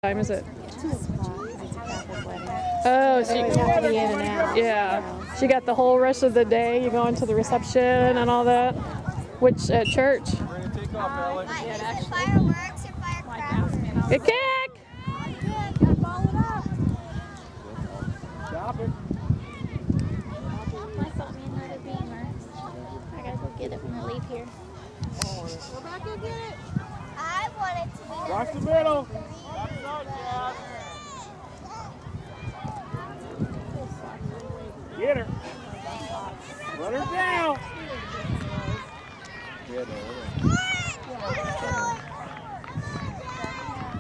time is it? It's a Catholic wedding. Oh, They always have to be in and out. yeah. She got the whole rest of the day. You go into the reception and all that. Which at church? Fireworks and firecrackers. Good kick! Ball it up. Stop it. My thought me another beamer. I gotta go get it when I leave here. Go back and get it. I wanted to be Watch the middle. Get her. Run her down.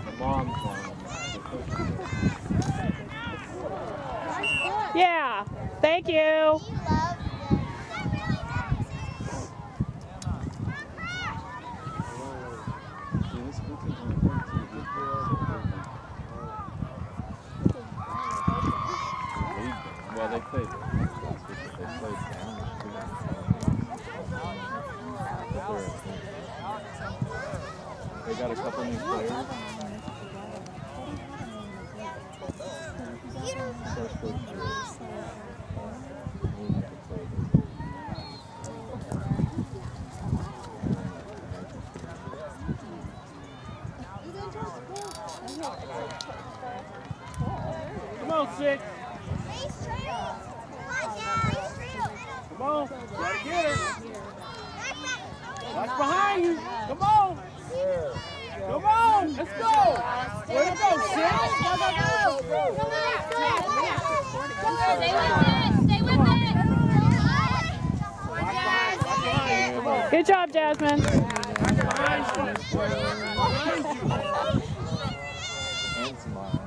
The mom's Yeah. Thank you. Well, they played. They played down. They got a couple new players. Come on, 6. Come on. Gotta get her. Watch behind you. Come on. Come on. Let's go. Way to go, 6. Go, go, go! Stay with it! Stay with it! Watch behind you. Come on. Good job, Jasmine. Behind you. And Samara.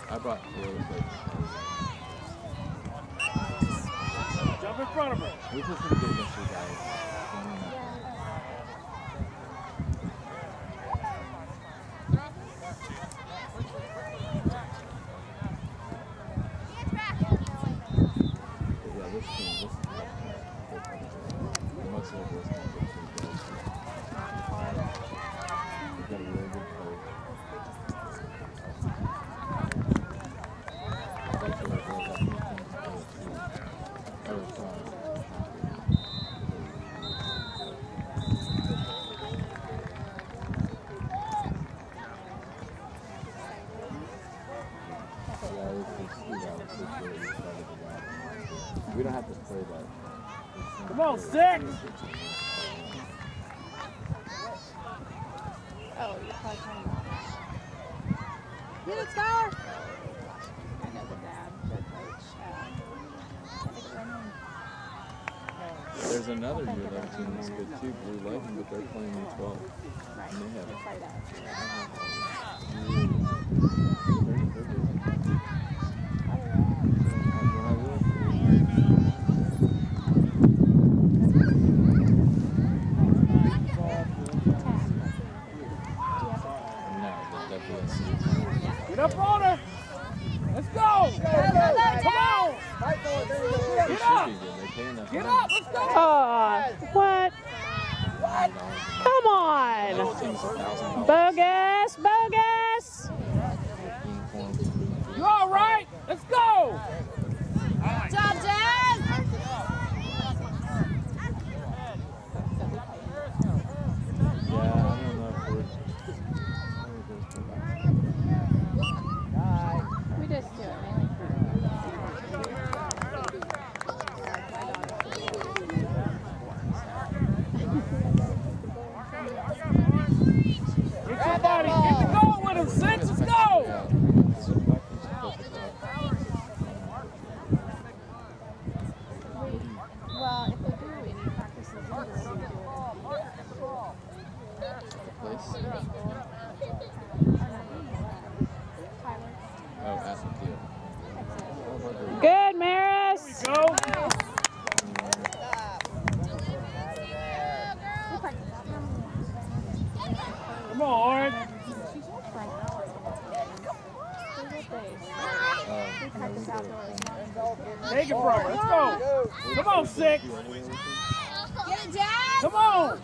I brought 4 other plates. Jump in front of her. We put some good against you guys. Yeah, this team, most of this team is pretty good. We've got a really good coach. We don't have to play that. Come on, 6. Oh, you're probably talking about get it, Star! I know the dad, the coach. There's another U11 team that's good too, Blue Legend, but they're playing U12. Right. And they have They play that. Get up on her. Let's go. Come on. Get up. Get up. Let's go. What? Come on. Bogus. Bogus. You all right? Let's go. Good job, Jazz! Yeah, I don't know if we're... We just do it mainly Get somebody. Get the goal with him. 6. Let's go. well, if we do any practices, we do it. Oh, at the field. Good, Maris. Go. Come on, Orange. She's all Take it from her. Let's go. Come on, 6. Get it, Jazz. Come on.